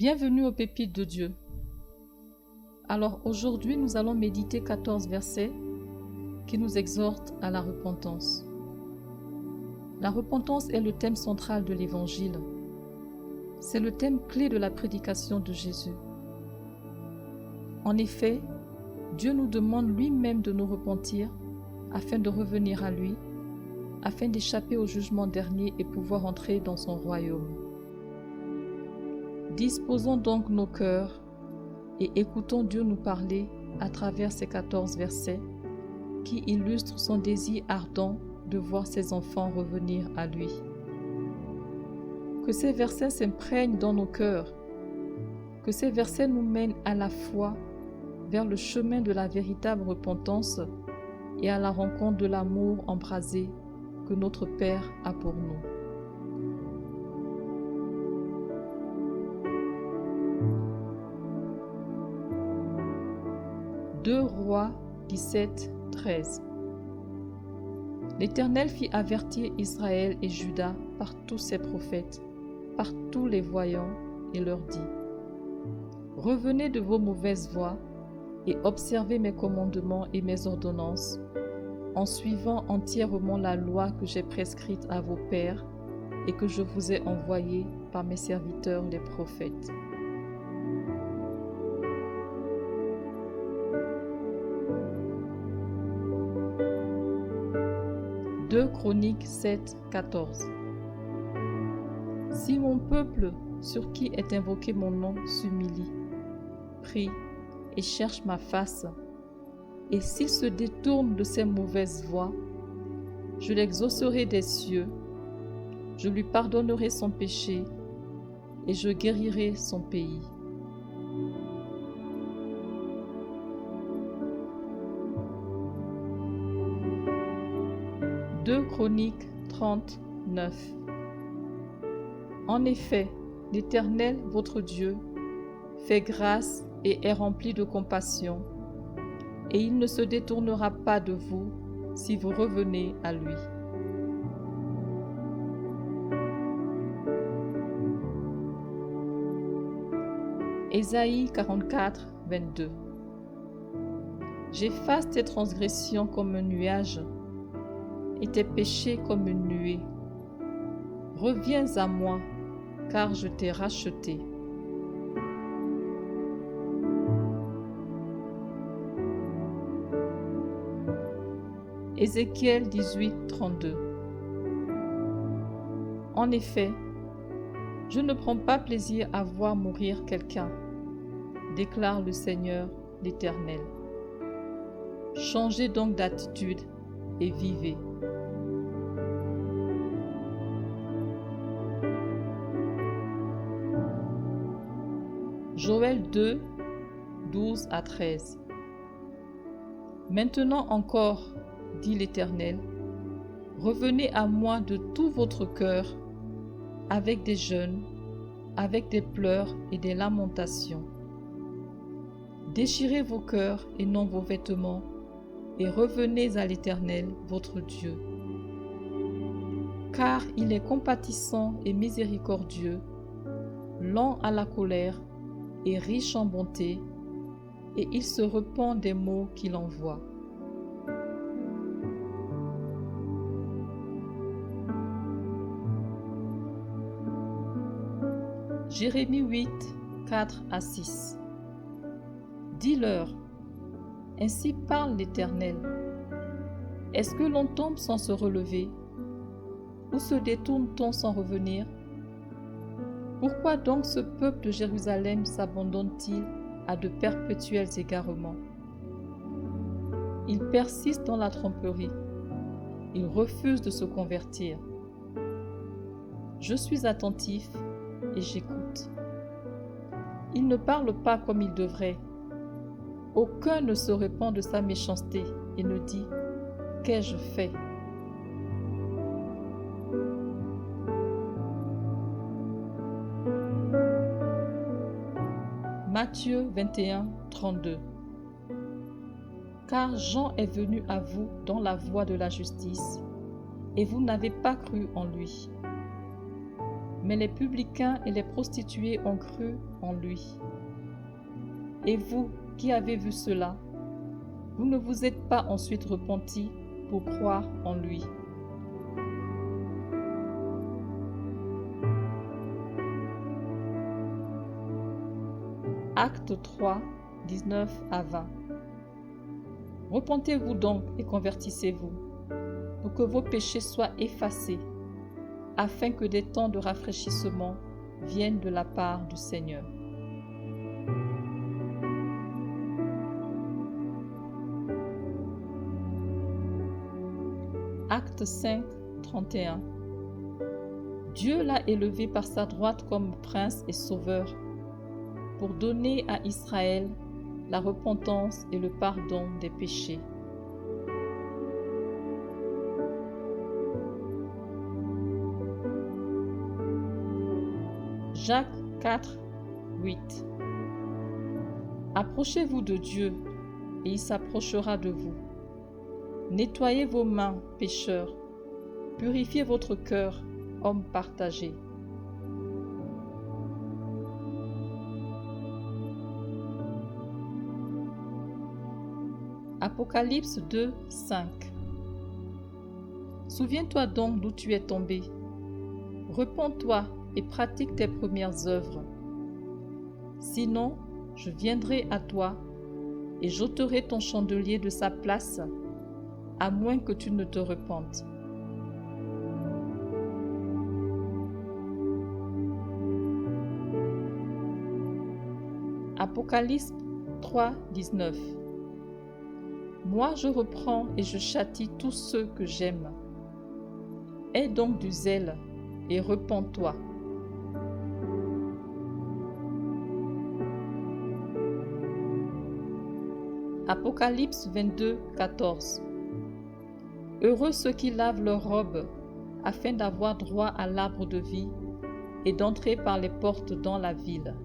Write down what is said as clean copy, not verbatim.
Bienvenue aux pépites de Dieu. Alors aujourd'hui, nous allons méditer 14 versets qui nous exhortent à la repentance. La repentance est le thème central de l'Évangile. C'est le thème clé de la prédication de Jésus. En effet, Dieu nous demande lui-même de nous repentir afin de revenir à lui, afin d'échapper au jugement dernier et pouvoir entrer dans son royaume. Disposons donc nos cœurs et écoutons Dieu nous parler à travers ces 14 versets qui illustrent son désir ardent de voir ses enfants revenir à lui. Que ces versets s'imprègnent dans nos cœurs, que ces versets nous mènent à la foi vers le chemin de la véritable repentance et à la rencontre de l'amour embrasé que notre Père a pour nous. Deux Rois 17, 13. L'Éternel fit avertir Israël et Juda par tous ses prophètes, par tous les voyants, et leur dit : Revenez de vos mauvaises voies et observez mes commandements et mes ordonnances, en suivant entièrement la loi que j'ai prescrite à vos pères et que je vous ai envoyée par mes serviteurs les prophètes. Deux Chroniques 7, 14. Si mon peuple, sur qui est invoqué mon nom, s'humilie, prie et cherche ma face, et s'il se détourne de ses mauvaises voies, je l'exaucerai des cieux, je lui pardonnerai son péché et je guérirai son pays. Deux Chroniques 39. En effet, l'Éternel, votre Dieu, fait grâce et est rempli de compassion, et il ne se détournera pas de vous si vous revenez à lui. Ésaïe 44, 22. J'efface tes transgressions comme un nuage et tes péchés comme une nuée. Reviens à moi, car je t'ai racheté. Ézéchiel 18, 32. En effet, je ne prends pas plaisir à voir mourir quelqu'un, déclare le Seigneur l'Éternel. Changez donc d'attitude et vivez. Joël 2, 12 à 13. Maintenant encore, dit l'Éternel, revenez à moi de tout votre cœur, avec des jeûnes, avec des pleurs et des lamentations. Déchirez vos cœurs et non vos vêtements, et revenez à l'Éternel, votre Dieu. Car il est compatissant et miséricordieux, lent à la colère et riche en bonté, et il se repent des maux qu'il envoie. Jérémie 8, 4 à 6. Dis-leur, ainsi parle l'Éternel. Est-ce que l'on tombe sans se relever? Ou se détourne-t-on sans revenir? Pourquoi donc ce peuple de Jérusalem s'abandonne-t-il à de perpétuels égarements? Il persiste dans la tromperie. Il refuse de se convertir. Je suis attentif et j'écoute. Il ne parle pas comme il devrait. Aucun ne se repent de sa méchanceté et ne dit « Qu'ai-je fait ?» Matthieu 21, 32. Car Jean est venu à vous dans la voie de la justice, et vous n'avez pas cru en lui. mais les publicains et les prostituées ont cru en lui. Et vous, qui avez vu cela, vous ne vous êtes pas ensuite repentis pour croire en lui. Actes 3, 19 à 20. Repentez-vous donc et convertissez-vous, pour que vos péchés soient effacés, afin que des temps de rafraîchissement viennent de la part du Seigneur. Acte 5, 31. Dieu l'a élevé par sa droite comme prince et sauveur, pour donner à Israël la repentance et le pardon des péchés. Jacques 4, 8. Approchez-vous de Dieu, et il s'approchera de vous. Nettoyez vos mains, pécheurs. Purifiez votre cœur, hommes partagés. Apocalypse 2, 5. Souviens-toi donc d'où tu es tombé. Repens-toi et pratique tes premières œuvres. Sinon, je viendrai à toi et j'ôterai ton chandelier de sa place, à moins que tu ne te repentes. Apocalypse 3, 19. Moi je reprends et je châtie tous ceux que j'aime. Aie donc du zèle et repens-toi. Apocalypse 22, 14. Heureux ceux qui lavent leurs robes, afin d'avoir droit à l'arbre de vie et d'entrer par les portes dans la ville.